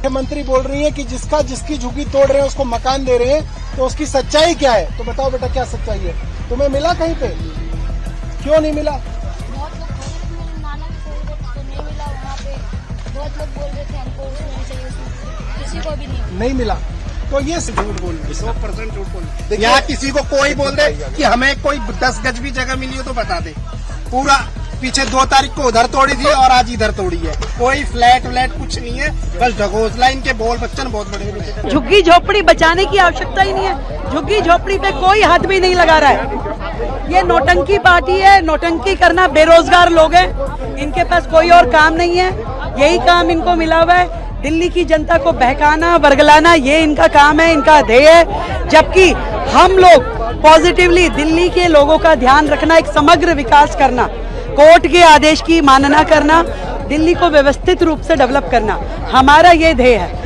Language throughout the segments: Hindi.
मुख्यमंत्री बोल रही है कि जिसकी झुग्गी तोड़ रहे हैं उसको मकान दे रहे हैं, तो उसकी सच्चाई क्या है? तो बताओ बेटा क्या सच्चाई है? तुम्हें मिला कहीं पे? क्यों नहीं मिला? बहुत लोग नहीं मिला वहाँ पे, बहुत लोग बोल रहे थे हमको चाहिए, किसी को भी नहीं मिला। तो ये झूठ बोल रहे, 100% झूठ बोल। यहाँ किसी को कोई बोल दे कि हमें कोई 10 गज भी जगह मिली हो तो बता दे। पूरा पीछे 2 तारीख को उधर तोड़ी थी और आज इधर तोड़ी है। कोई फ्लैट व्लैट कुछ नहीं है, बस ढकोसला। इनके बोल बच्चन बहुत बड़े। झुग्गी झोपड़ी बचाने की आवश्यकता ही नहीं है। झुग्गी झोपड़ी पे कोई हाथ भी नहीं लगा रहा है। ये नौटंकी पार्टी है, नौटंकी करना। बेरोजगार लोग हैं, इनके पास कोई और काम नहीं है, यही काम इनको मिला हुआ है। दिल्ली की जनता को बहकाना, वर्गलाना, ये इनका काम है, इनका ध्येय है। जबकि हम लोग पॉजिटिवली दिल्ली के लोगों का ध्यान रखना, एक समग्र विकास करना, कोर्ट के आदेश की मानना करना, दिल्ली को व्यवस्थित रूप से डेवलप करना, हमारा ये ध्येय है।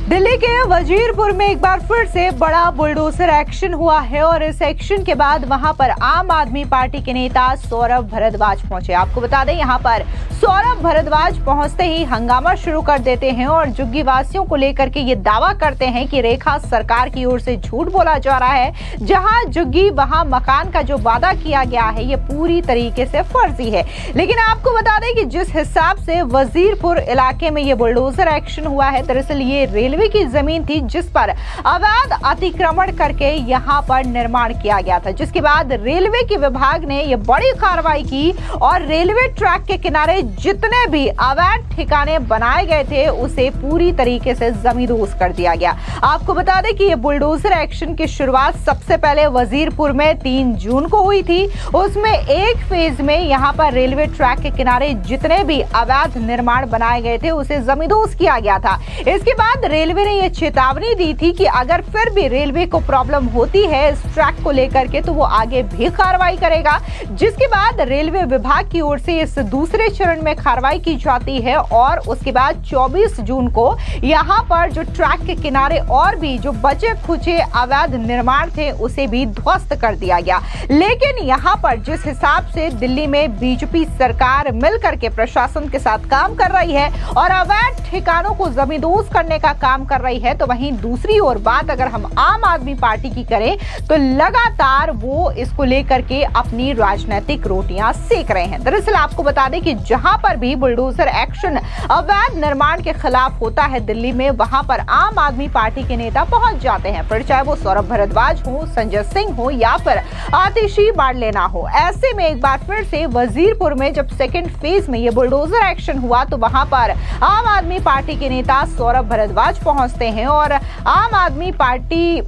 दिल्ली के वजीरपुर में एक बार फिर से बड़ा बुलडोजर एक्शन हुआ है और इस एक्शन के बाद वहां पर आम आदमी पार्टी के नेता सौरभ भारद्वाज पहुंचे। आपको बता दें, यहां पर सौरभ भारद्वाज पहुंचते ही हंगामा शुरू कर देते हैं और झुग्गी वासियों को लेकर के ये दावा करते हैं कि रेखा सरकार की ओर से झूठ बोला जा रहा है। जहां झुग्गी वहां मकान का जो वादा किया गया है ये पूरी तरीके से फर्जी है। लेकिन आपको बता दें कि जिस हिसाब से वजीरपुर इलाके में ये बुलडोजर एक्शन हुआ है, दरअसल ये रेलवे की जमीन थी जिस पर अवैध अतिक्रमण करके यहां पर निर्माण किया गया था, जिसके बाद रेलवे के विभाग ने यह बड़ी कार्रवाई की और रेलवे ट्रैक के किनारे जितने भी अवैध ठिकाने बनाए गए थे उसे पूरी तरीके से जमींदोज कर दिया गया। आपको बता दें कि यह बुलडोजर एक्शन की शुरुआत सबसे पहले वजीरपुर में 3 जून को हुई थी। उसमें एक फेज में यहां पर रेलवे ट्रैक के किनारे जितने भी अवैध निर्माण बनाए गए थे उसे जमींदोज किया गया था। इसके बाद रेलवे ने यह चेतावनी दी थी कि अगर फिर भी रेलवे को प्रॉब्लम होती है इस ट्रैक को लेकर के तो वो आगे भी कार्रवाई करेगा, जिसके बाद रेलवे विभाग की ओर से इस दूसरे चरण में कार्रवाई की जाती है और उसके बाद 24 जून को यहां पर जो ट्रैक के किनारे और भी जो बचे खुचे अवैध निर्माण थे उसे भी ध्वस्त कर दिया गया। लेकिन यहां पर जिस हिसाब से दिल्ली में बीजेपी सरकार मिलकर के प्रशासन के साथ काम कर रही है और अवैध ठिकानों को जमींदोज करने का काम कर रही है, तो वहीं दूसरी ओर बात अगर हम आम आदमी पार्टी की करें तो लगातार वो इसको लेकर के अपनी राजनीतिक रोटियां सेक रहे हैं। दरअसल आपको बता दें कि जहां पर भी बुलडोजर एक्शन अवैध निर्माण के खिलाफ होता है दिल्ली में, वहां पर आम आदमी पार्टी के नेता पहुंच जाते हैं, फिर चाहे वो सौरभ भारद्वाज हो, संजय सिंह हो या फिर आतिशी बाड़लेना हो। ऐसे में एक बार फिर से वजीरपुर में जब सेकेंड फेज में ये बुलडोजर एक्शन हुआ तो वहां पर आम आदमी पार्टी के नेता सौरभ भारद्वाज पहुंचते हैं और आम आदमी पार्टी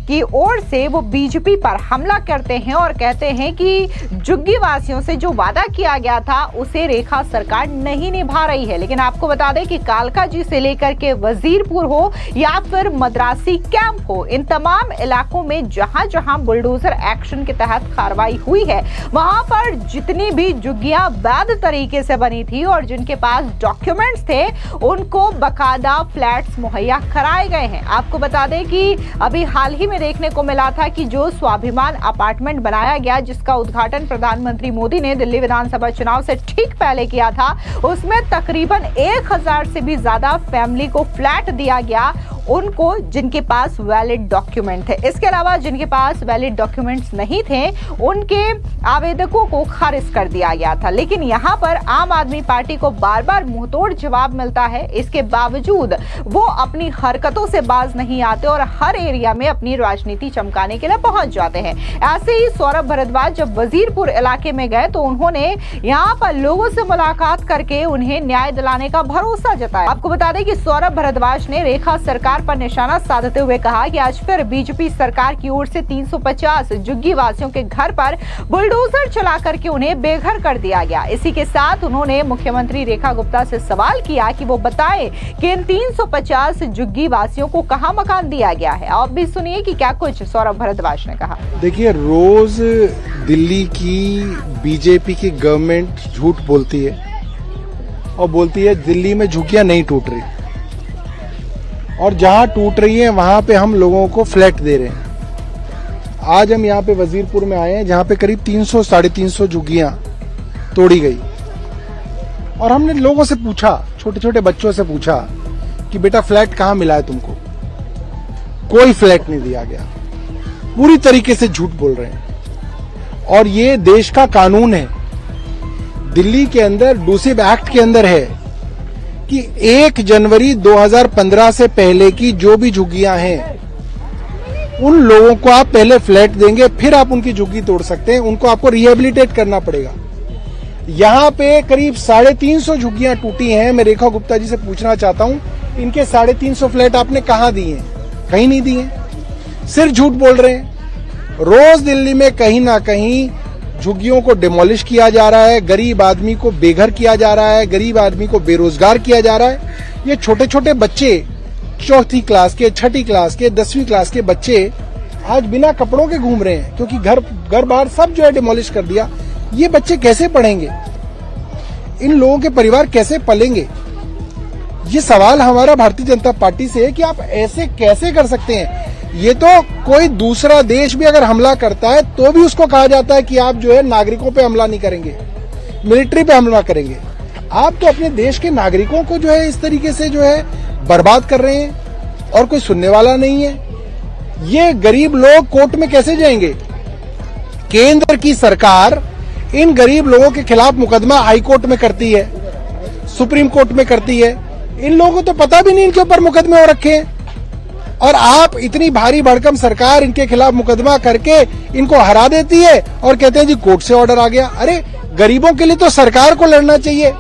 की ओर से वो बीजेपी पर हमला करते हैं और कहते हैं कि झुग्गी वासियों से जो वादा किया गया था उसे रेखा सरकार नहीं निभा रही है। लेकिन आपको बता दें कि कालकाजी से लेकर के वजीरपुर हो या फिर मद्रासी कैंप हो, इन तमाम इलाकों में जहां जहां बुलडोजर एक्शन के तहत कार्रवाई हुई है वहां पर जितनी भी झुग्गियां वैध तरीके से बनी थी और जिनके पास डॉक्यूमेंट्स थे उनको बकायदा फ्लैट्स मुहैया कराए गए हैं। आपको बता दें कि अभी हाल ही में देखने को मिला था कि जो स्वाभिमान अपार्टमेंट बनाया गया जिसका उद्घाटन प्रधानमंत्री मोदी ने दिल्ली विधानसभा चुनाव से ठीक पहले किया था, उसमें तकरीबन 1000 से भी ज्यादा फैमिली को फ्लैट दिया गया, उनको जिनके पास वैलिड डॉक्यूमेंट थे। इसके अलावा जिनके पास वैलिड डॉक्यूमेंट्स नहीं थे उनके आवेदकों को खारिज कर दिया गया था। लेकिन यहाँ पर आम आदमी पार्टी को बार बार मुंहतोड़ जवाब मिलता है, इसके बावजूद वो अपनी हरकतों से बाज नहीं आते और हर एरिया में अपनी राजनीति चमकाने के लिए पहुंच जाते हैं। ऐसे ही सौरभ भारद्वाज जब वजीरपुर इलाके में गए तो उन्होंने यहाँ पर लोगों से मुलाकात करके उन्हें न्याय दिलाने का भरोसा जताया। आपको बता दें कि सौरभ भारद्वाज ने रेखा सरकार पर निशाना साधते हुए कहा कि आज फिर बीजेपी सरकार की ओर से 350 झुग्गी वासियों के घर पर बुलडोजर चला करके उन्हें बेघर कर दिया गया। इसी के साथ उन्होंने मुख्यमंत्री रेखा गुप्ता से सवाल किया कि वो बताएं कि इन 350 झुग्गी वासियों को कहां मकान दिया गया है। आप भी सुनिए कि क्या कुछ सौरभ भारद्वाज ने कहा। देखिए, रोज दिल्ली की बीजेपी की गवर्नमेंट झूठ बोलती है और बोलती है दिल्ली में झुग्गियां नहीं टूट रही और जहां टूट रही है वहां पे हम लोगों को फ्लैट दे रहे हैं। आज हम यहाँ पे वजीरपुर में आए हैं जहां पे करीब 300-350 झुग्गियां तोड़ी गई और हमने लोगों से पूछा, छोटे छोटे बच्चों से पूछा कि बेटा फ्लैट कहां मिला है तुमको, कोई फ्लैट नहीं दिया गया। पूरी तरीके से झूठ बोल रहे हैं। और ये देश का कानून है, दिल्ली के अंदर डूसिब एक्ट के अंदर है कि 1 जनवरी 2015 से पहले की जो भी झुग्गियां हैं उन लोगों को आप पहले फ्लैट देंगे, फिर आप उनकी झुग्गी तोड़ सकते हैं। उनको आपको रिहेबिलिटेट करना पड़ेगा। यहां पे करीब 350 झुग्गियां टूटी हैं। मैं रेखा गुप्ता जी से पूछना चाहता हूं, इनके 350 फ्लैट आपने कहां दिए हैं? कहीं नहीं दिए, सिर्फ झूठ बोल रहे हैं। रोज दिल्ली में कहीं ना कहीं झुग्गियों को डिमोलिश किया जा रहा है, गरीब आदमी को बेघर किया जा रहा है, गरीब आदमी को बेरोजगार किया जा रहा है। ये छोटे छोटे बच्चे, 4th क्लास के, 6ठी क्लास के, 10वीं क्लास के बच्चे आज बिना कपड़ों के घूम रहे हैं, क्योंकि घर बार सब जो है डिमोलिश कर दिया। ये बच्चे कैसे पढ़ेंगे? इन लोगों के परिवार कैसे पलेंगे? ये सवाल हमारा भारतीय जनता पार्टी से है कि आप ऐसे कैसे कर सकते हैं। ये तो कोई दूसरा देश भी अगर हमला करता है तो भी उसको कहा जाता है कि आप जो है नागरिकों पे हमला नहीं करेंगे, मिलिट्री पे हमला करेंगे। आप तो अपने देश के नागरिकों को जो है इस तरीके से जो है बर्बाद कर रहे हैं और कोई सुनने वाला नहीं है। ये गरीब लोग कोर्ट में कैसे जाएंगे? केंद्र की सरकार इन गरीब लोगों के खिलाफ मुकदमा हाई कोर्ट में करती है, सुप्रीम कोर्ट में करती है। इन लोगों को तो पता भी नहीं इनके ऊपर मुकदमे हो रखे हैं, और आप इतनी भारी भड़कम सरकार इनके खिलाफ मुकदमा करके इनको हरा देती है और कहते हैं जी कोर्ट से ऑर्डर आ गया। अरे गरीबों के लिए तो सरकार को लड़ना चाहिए।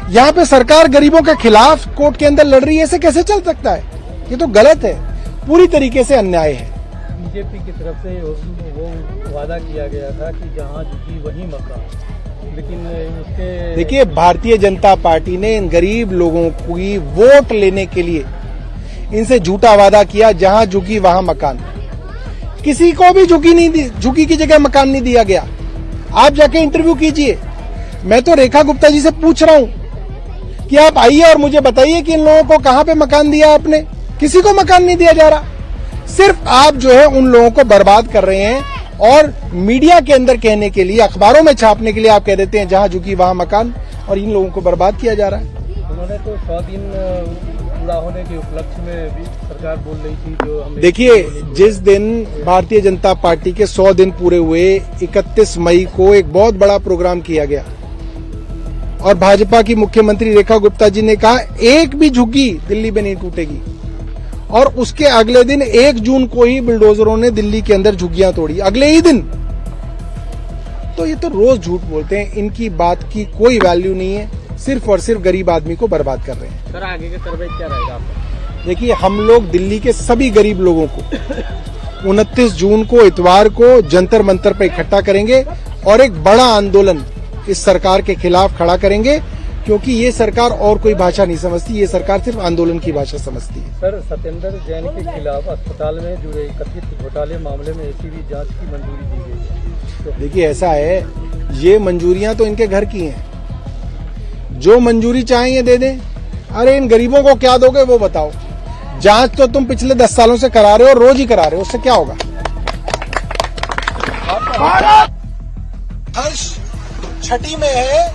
यहाँ पे सरकार गरीबों के खिलाफ कोर्ट के अंदर लड़ रही है, ऐसे कैसे चल सकता है? ये तो गलत है, पूरी तरीके से अन्याय है। बीजेपी की तरफ से वो वादा किया गया था कि जहां झुकी वहीं मकान, लेकिन उसके देखिए भारतीय जनता पार्टी ने इन गरीब लोगों की वोट लेने के लिए इनसे झूठा वादा किया, जहां झुकी वहां मकान। किसी को भी झुकी की जगह मकान नहीं दिया गया। आप जाके इंटरव्यू कीजिए। मैं तो रेखा गुप्ता जी से पूछ रहा हूं कि आप आइए और मुझे बताइए कि इन लोगों को कहां पे मकान दिया आपने? किसी को मकान नहीं दिया जा रहा। सिर्फ आप जो है उन लोगों को बर्बाद कर रहे हैं, और मीडिया के अंदर कहने के लिए, अखबारों में छापने के लिए आप कह देते हैं जहां झुकी वहां मकान, और इन लोगों को बर्बाद किया जा रहा है। उन्होंने तो 100 दिन पूरा होने के उपलक्ष्य में भी सरकार बोल रही थी, जो हमने देखिए जिस दिन भारतीय जनता पार्टी के 100 दिन पूरे हुए, 31 मई को एक बहुत बड़ा प्रोग्राम किया गया और भाजपा की मुख्यमंत्री रेखा गुप्ता जी ने कहा एक भी झुग्गी दिल्ली में नहीं टूटेगी, और उसके अगले दिन 1 जून को ही बुलडोजरों ने दिल्ली के अंदर झुग्गियां तोड़ी, अगले ही दिन। तो ये तो रोज झूठ बोलते हैं, इनकी बात की कोई वैल्यू नहीं है, सिर्फ और सिर्फ गरीब आदमी को बर्बाद कर रहे हैं। सर आगे का कार्रवाई क्या रहेगा आपका? देखिए हम लोग दिल्ली के सभी गरीब लोगों को 29 जून को इतवार को जंतर मंतर पर इकट्ठा करेंगे और एक बड़ा आंदोलन इस सरकार के खिलाफ खड़ा करेंगे, क्योंकि ये सरकार और कोई भाषा नहीं समझती, ये सरकार सिर्फ आंदोलन की भाषा समझती है। सर सत्येंद्र जैन के खिलाफ अस्पताल में जुड़े कथित घोटाले मामले में एसीबी जांच की मंजूरी दी गई है। तो देखिए ऐसा है, ये मंजूरियां तो इनके घर की हैं, जो मंजूरी चाहें ये दे दें। अरे इन गरीबों को क्या दोगे वो बताओ? जांच तो तुम पिछले 10 सालों से करा रहे हो, रोज ही करा रहे हो, उससे क्या होगा? हर्ष छठी में है,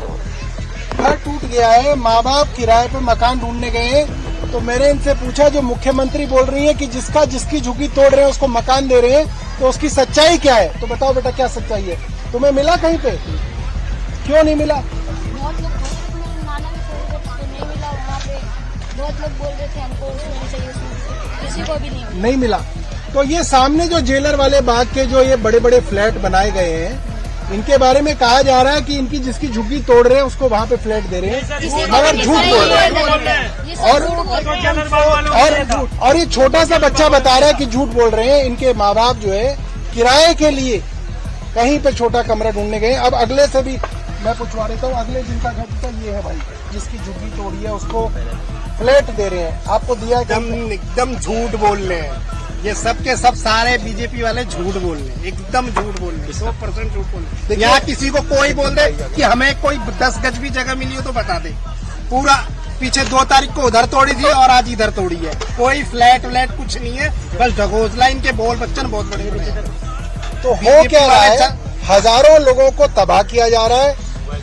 घर टूट गया है, माँ बाप किराए पे मकान ढूंढने गए, तो मैंने इनसे पूछा जो मुख्यमंत्री बोल रही है कि जिसकी झुग्गी तोड़ रहे हैं उसको मकान दे रहे हैं, तो उसकी सच्चाई क्या है? तो बताओ बेटा क्या सच्चाई है? तुम्हें मिला कहीं पे? क्यों नहीं मिला? बहुत लोग नाना तो नहीं मिला वहाँ पे। बहुत लोग बोल रहे थे हमको उसमें चाहिए, किसी को भी नहीं मिला। तो ये सामने जो जेलर वाले बाग के जो ये बड़े बड़े फ्लैट बनाए गए हैं, इनके बारे में कहा जा रहा है कि इनकी जिसकी झुग्गी तोड़ रहे हैं उसको वहां पे फ्लैट दे रहे हैं, मगर झूठ बोल रहे हैं। और ये छोटा सा बच्चा बता रहा है कि झूठ बोल रहे हैं। इनके माँ बाप जो है किराए के लिए कहीं पे छोटा कमरा ढूंढने गए। अब अगले से भी मैं पूछवा देता हूँ, अगले जिनका घर तो ये है भाई, जिसकी झुग्गी तोड़ी है उसको फ्लैट दे रहे हैं। आपको दिया? एकदम झूठ बोल रहे हैं। ये सब के सब सारे बीजेपी वाले झूठ बोल रहे हैं, एकदम झूठ बोल रहे हैं, 100% झूठ बोल रहे हैं। यहाँ किसी को कोई बोल दे कि हमें कोई 10 गज भी जगह मिली हो तो बता दे। पूरा पीछे 2 तारीख को उधर तोड़ी थी और आज इधर तोड़ी है। कोई फ्लैट व्लैट कुछ नहीं है, बस ढगोसला इनके बोल बच्चन बहुत बड़े बड़े हैं। तो हो क्या रहा है? हजारों लोगों को तबाह किया जा रहा है,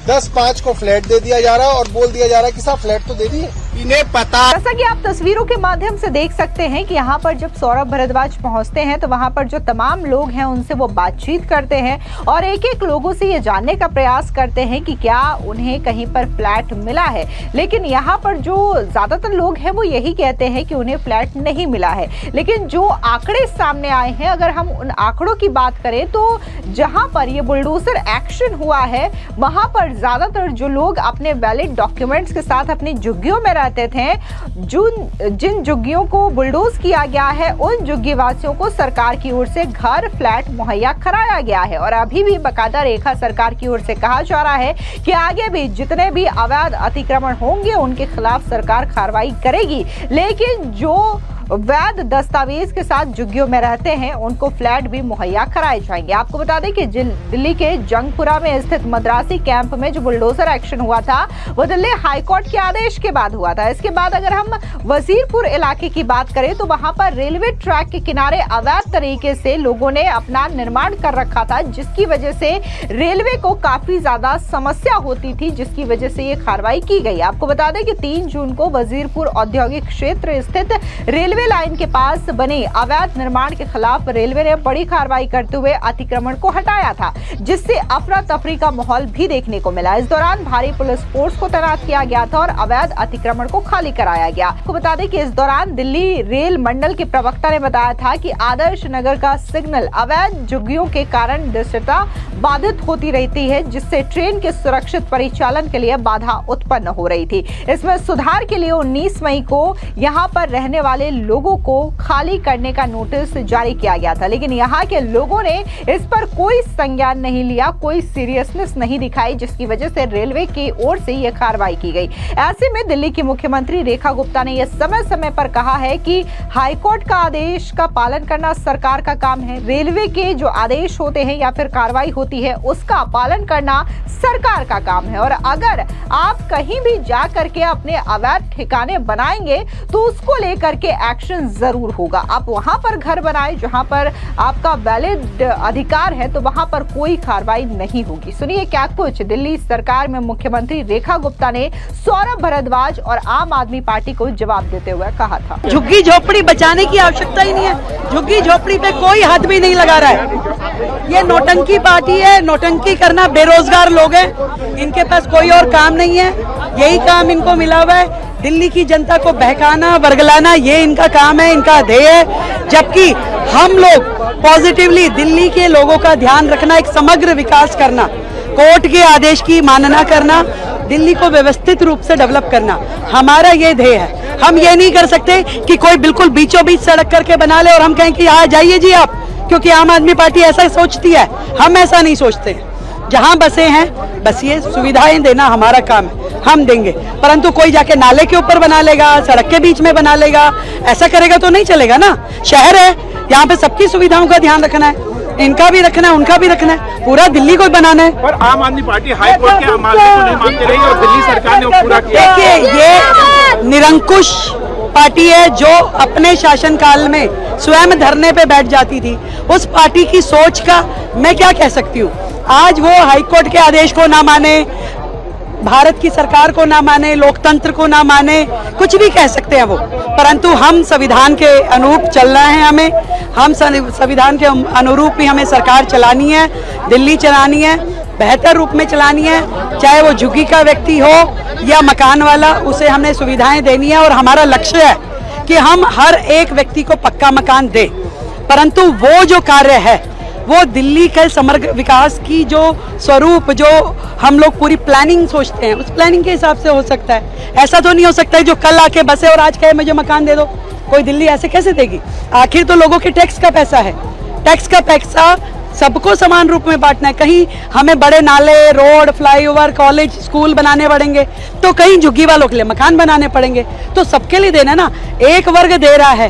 10-5 को फ्लैट दे दिया जा रहा है और बोल दिया जा रहा है कि साहब फ्लैट तो दे दिए। इन्हें पता। जैसा कि आप तस्वीरों के माध्यम से देख सकते हैं कि यहाँ पर जब सौरभ भारद्वाज पहुंचते हैं तो वहां पर जो तमाम लोग हैं उनसे वो बातचीत करते हैं और एक एक लोगों से ये जानने का प्रयास करते हैं कि क्या उन्हें कहीं पर फ्लैट मिला है। लेकिन यहाँ पर जो ज्यादातर लोग हैं वो यही कहते हैं कि उन्हें फ्लैट नहीं मिला है। लेकिन जो आंकड़े सामने आए हैं, अगर हम उन आंकड़ों की बात करें तो जहां पर ये बुलडोजर एक्शन हुआ है वहां पर ज्यादातर जो लोग अपने वैलिड डॉक्यूमेंट्स के साथ अपनी झुग्गियों में रहते थे, जिन झुग्गियों को बुलडोज किया गया है उन झुग्गी वासियों को सरकार की ओर से घर फ्लैट मुहैया कराया गया है। और अभी भी बकायदा रेखा सरकार की ओर से कहा जा रहा है कि आगे भी जितने भी अवैध अतिक्रमण होंगे उनके खिलाफ सरकार कार्रवाई करेगी। लेकिन जो वैध दस्तावेज के साथ झुग्गियों में रहते हैं उनको फ्लैट भी मुहैया कराए जाएंगे। आपको बता दें कि दिल्ली के जंगपुरा में स्थित मद्रासी कैंप में जो बुलडोजर एक्शन हुआ था वो दिल्ली हाईकोर्ट के आदेश के बाद हुआ था। इसके बाद अगर हम वजीरपुर इलाके की बात करें तो वहां पर रेलवे ट्रैक के किनारे अवैध तरीके से लोगों ने अपना निर्माण कर रखा था, जिसकी वजह से रेलवे को काफी ज्यादा समस्या होती थी, जिसकी वजह से ये कार्रवाई की गई। आपको बता दें कि 3 जून को वजीरपुर औद्योगिक क्षेत्र स्थित रेलवे लाइन के पास बने अवैध निर्माण के खिलाफ रेलवे ने बड़ी कार्रवाई करते हुए अतिक्रमण को हटाया था, जिससे अफरा तफरी का माहौल भी देखने को मिला। इस दौरान भारी पुलिस फोर्स को तैनात किया गया था और अवैध अतिक्रमण को खाली कराया गया। आपको बता दें कि इस दौरान दिल्ली रेल मंडल के प्रवक्ता ने बताया था कि आदर्श नगर का सिग्नल अवैध झुग्गियों के कारण दृश्यता बाधित होती रहती है, जिससे ट्रेन के सुरक्षित परिचालन के लिए बाधा उत्पन्न हो रही थी। इसमें सुधार के लिए 19 मई को यहाँ पर रहने वाले लोगों को खाली करने का नोटिस जारी किया गया था, लेकिन यहाँ के लोगों ने इस पर कोई संज्ञान नहीं लिया, कोई सीरियसनेस नहीं दिखाई, जिसकी वजह से रेलवे की ओर से यह कार्रवाई की गई। ऐसे में दिल्ली की मुख्यमंत्री रेखा गुप्ता ने यह समय समय पर कहा है कि हाईकोर्ट का आदेश का पालन करना सरकार का काम है। रेलवे के जो आदेश होते हैं या फिर कार्रवाई होती है उसका पालन करना सरकार का काम है। और अगर आप कहीं भी जा करके अपने अवैध ठिकाने बनाएंगे तो उसको लेकर के एक्शन जरूर होगा। आप वहां पर घर बनाए जहां पर आपका वैलिड अधिकार है तो वहां पर कोई कार्रवाई नहीं होगी। सुनिए क्या कुछ दिल्ली सरकार में मुख्यमंत्री रेखा गुप्ता ने सौरभ भारद्वाज और आम आदमी पार्टी को जवाब देते हुए कहा था। झुग्गी झोपड़ी बचाने की आवश्यकता ही नहीं है। झुग्गी झोपड़ी पे कोई हाथ भी नहीं लगा रहा है। ये नौटंकी पार्टी है। नौटंकी करना बेरोजगार लोग हैं, इनके पास कोई और काम नहीं है। यही काम इनको मिला हुआ है, दिल्ली की जनता को बहकाना वर्गलाना, ये इनका काम है, इनका ध्येय है। जबकि हम लोग पॉजिटिवली दिल्ली के लोगों का ध्यान रखना, एक समग्र विकास करना, कोर्ट के आदेश की मानना करना, दिल्ली को व्यवस्थित रूप से डेवलप करना, हमारा ये ध्येय है। हम ये नहीं कर सकते कि कोई बिल्कुल बीचों बीच सड़क करके बना ले और हम कहें कि यहाँ जाइए जी आप, क्योंकि आम आदमी पार्टी ऐसा सोचती है। हम ऐसा नहीं सोचते। जहां बसे हैं बस ये सुविधाएं देना हमारा काम है, हम देंगे। परंतु कोई जाके नाले के ऊपर बना लेगा, सड़क के बीच में बना लेगा, ऐसा करेगा तो नहीं चलेगा ना। शहर है, यहाँ पे सबकी सुविधाओं का ध्यान रखना है, इनका भी रखना है, उनका भी रखना है, पूरा दिल्ली को बनाना है। पर आम आदमी पार्टी हाई कोर्ट के मामले को नहीं मानती रही और दिल्ली सरकार ने वो पूरा किया। देखिए, ये निरंकुश पार्टी है जो अपने शासनकाल में स्वयं धरने पे बैठ जाती थी। उस पार्टी की सोच का मैं क्या कह सकती हूँ। आज वो हाईकोर्ट के आदेश को ना माने, भारत की सरकार को ना माने, लोकतंत्र को ना माने, कुछ भी कह सकते हैं वो, परंतु हम संविधान के अनुरूप चलना है। हम संविधान के अनुरूप ही हमें सरकार चलानी है, दिल्ली चलानी है, बेहतर रूप में चलानी है। चाहे वो झुग्गी का व्यक्ति हो या मकान वाला, उसे हमने सुविधाएं देनी है। और हमारा लक्ष्य है कि हम हर एक व्यक्ति को पक्का मकान दें। परंतु वो जो कार्य है वो दिल्ली के समग्र विकास की जो स्वरूप, जो हम लोग पूरी प्लानिंग सोचते हैं, उस प्लानिंग के हिसाब से हो सकता है। ऐसा तो नहीं हो सकता है जो कल आके बसे और आज कहे मुझे मकान दे दो। कोई दिल्ली ऐसे कैसे देगी? आखिर तो लोगों के टैक्स का पैसा है। टैक्स का पैसा सबको समान रूप में बांटना है। कहीं हमें बड़े नाले, रोड, फ्लाईओवर, कॉलेज, स्कूल बनाने पड़ेंगे तो कहीं झुग्गी वालों के लिए मकान बनाने पड़ेंगे। तो सबके लिए देना ना। एक वर्ग दे रहा है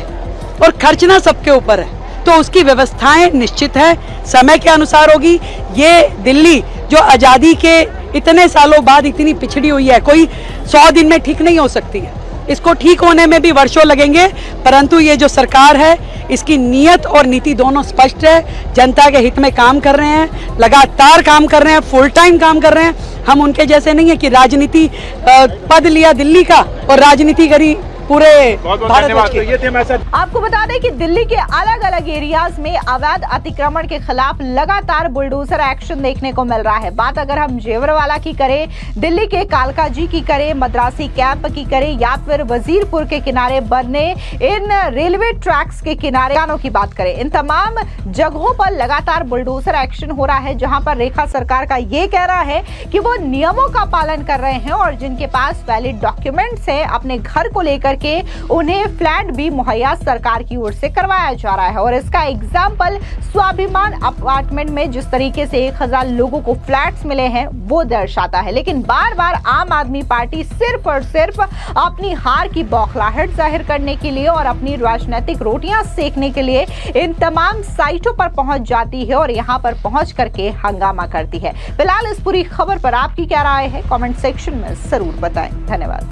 और खर्चना सबके ऊपर है, तो उसकी व्यवस्थाएं निश्चित है, समय के अनुसार होगी। ये दिल्ली जो आज़ादी के इतने सालों बाद इतनी पिछड़ी हुई है, कोई 100 दिन में ठीक नहीं हो सकती है। इसको ठीक होने में भी वर्षों लगेंगे, परंतु ये जो सरकार है इसकी नीयत और नीति दोनों स्पष्ट है। जनता के हित में काम कर रहे हैं, लगातार काम कर रहे हैं, फुल टाइम काम कर रहे हैं। हम उनके जैसे नहीं है कि राजनीति पद लिया दिल्ली का और राजनीति करी पूरे धन्यवाद। तो ये थे मैसेज। आपको बता दें कि दिल्ली के अलग अलग एरियाज में अवैध अतिक्रमण के खिलाफ लगातार बुलडोजर एक्शन देखने को मिल रहा है। बात अगर हम जेवरवाला की करें, दिल्ली के कालकाजी की करें, मद्रासी कैंप की करें या फिर वजीरपुर के किनारे बनने इन रेलवे ट्रैक्स के किनारे की बात करें, इन तमाम जगहों पर लगातार बुलडोजर एक्शन हो रहा है, जहां पर रेखा सरकार का ये कहना है कि वो नियमों का पालन कर रहे हैं और जिनके पास वैलिड डॉक्यूमेंट्स है अपने घर को लेकर के उन्हें फ्लैट भी मुहैया सरकार की ओर से करवाया जा रहा है। और इसका एग्जाम्पल स्वाभिमान अपार्टमेंट में जिस तरीके से 1000 लोगों को फ्लैट्स मिले हैं वो दर्शाता है। लेकिन बार बार आम आदमी पार्टी सिर्फ और सिर्फ अपनी हार की बौखलाहट जाहिर करने के लिए और अपनी राजनीतिक रोटियां सेकने के लिए इन तमाम साइटों पर पहुंच जाती है और यहां पर पहुंच करके हंगामा करती है। फिलहाल इस पूरी खबर पर आपकी क्या राय है, कमेंट सेक्शन में जरूर बताएं। धन्यवाद।